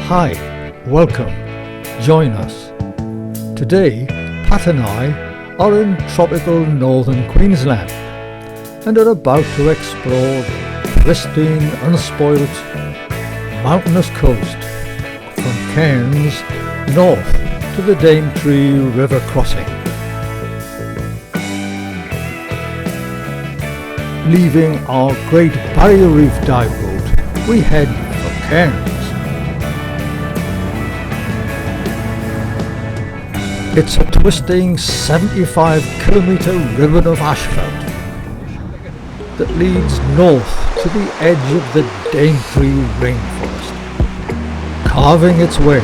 Hi, welcome, join us. Today, Pat and I are in tropical Northern Queensland and are about to explore the pristine, unspoilt, mountainous coast from Cairns north to the Daintree River crossing. Leaving our Great Barrier Reef dive boat, we head for Cairns. It's a twisting 75-kilometre ribbon of asphalt that leads north to the edge of the Daintree Rainforest, carving its way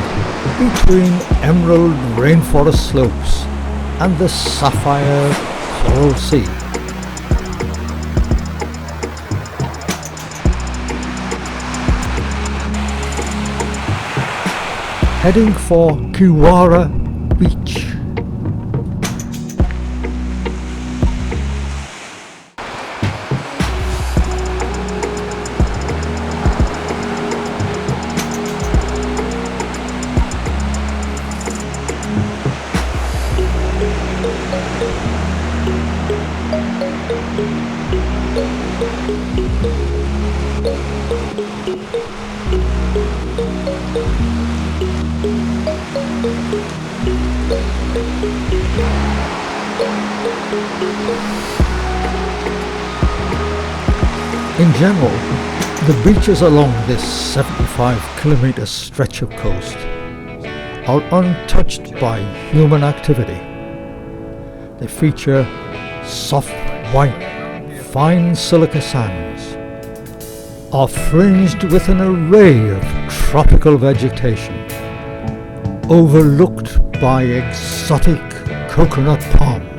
between emerald rainforest slopes and the sapphire coral sea. Heading for Kiwara Beach. In general, the beaches along this 75-kilometre stretch of coast are untouched by human activity. They feature soft white, fine silica sands, are fringed with an array of tropical vegetation, overlooked by exotic coconut palms.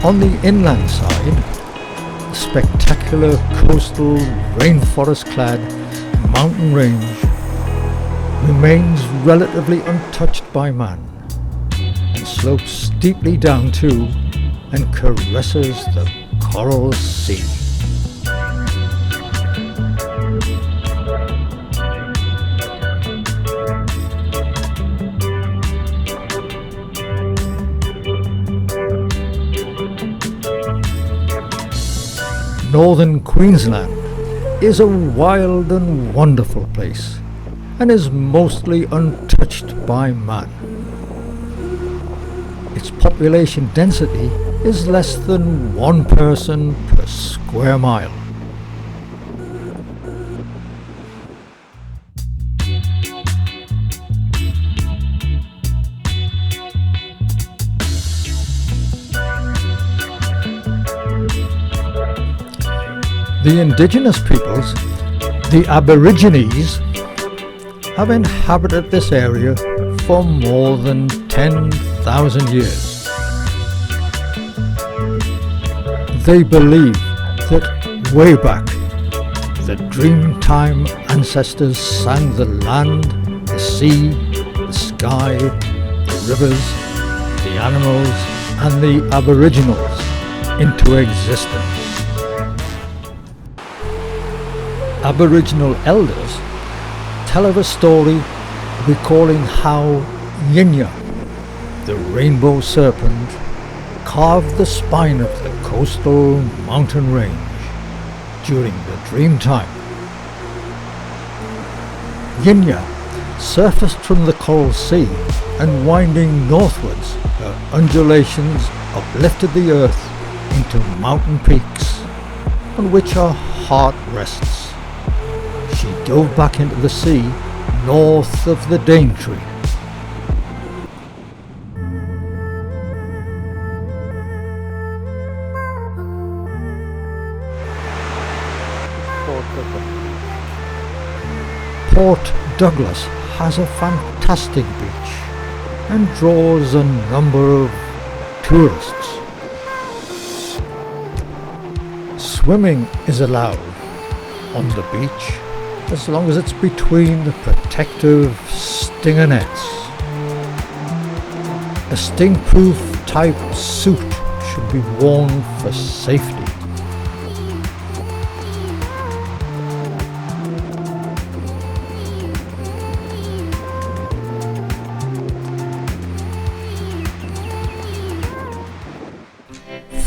On the inland side, the spectacular coastal rainforest-clad mountain range remains relatively untouched by man and slopes steeply down to and caresses the coral sea. Northern Queensland is a wild and wonderful place and is mostly untouched by man. Its population density is less than 1 person per square mile. The indigenous peoples, the Aborigines, have inhabited this area for more than 10,000 years. They believe that way back, the Dreamtime ancestors sang the land, the sea, the sky, the rivers, the animals, and the Aboriginals into existence. Aboriginal elders tell of a story recalling how Yinya, the rainbow serpent, carved the spine of the coastal mountain range during the Dreamtime. Yinya surfaced from the coral sea and winding northwards, her undulations uplifted the earth into mountain peaks on which her heart rests. She dove back into the sea north of the Daintree. Port Douglas has a fantastic beach and draws a number of tourists. Swimming is allowed on the beach as long as it's between the protective stinger nets. A sting-proof type suit should be worn for safety.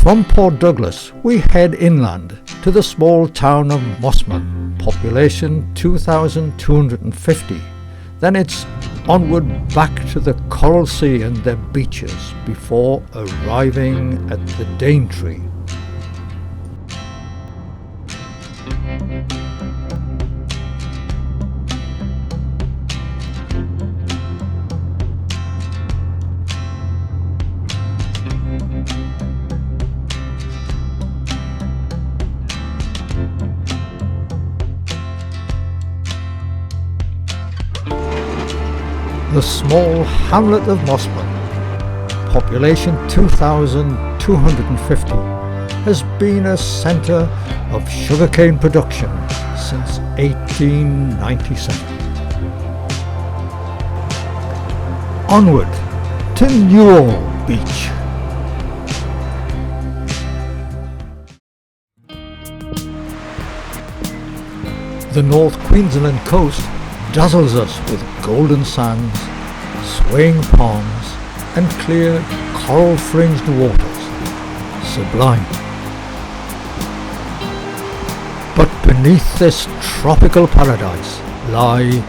From Port Douglas we head inland to the small town of Mossman, population 2,250. Then it's onward back to the Coral Sea and their beaches before arriving at the Daintree. The small hamlet of Mossman, population 2,250, has been a centre of sugarcane production since 1897. Onward to Newall Beach. The North Queensland coast dazzles us with golden sands, swaying palms and clear coral-fringed waters. Sublime. But beneath this tropical paradise lie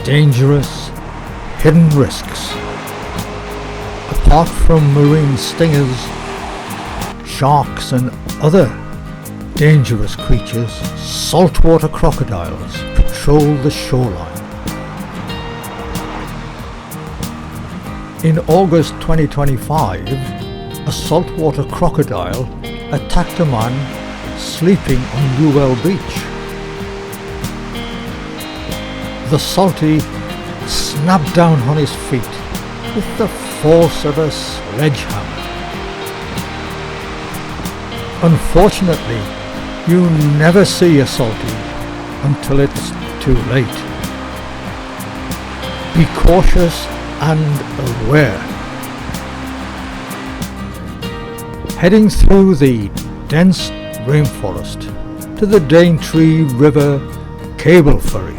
dangerous, hidden risks. Apart from marine stingers, sharks and other dangerous creatures, saltwater crocodiles patrol the shoreline. In August 2025, a saltwater crocodile attacked a man sleeping on Newell Beach. The salty snapped down on his feet with the force of a sledgehammer. Unfortunately, you never see a salty until it's too late. Be cautious and aware. Heading through the dense rainforest to the Daintree River cable ferry.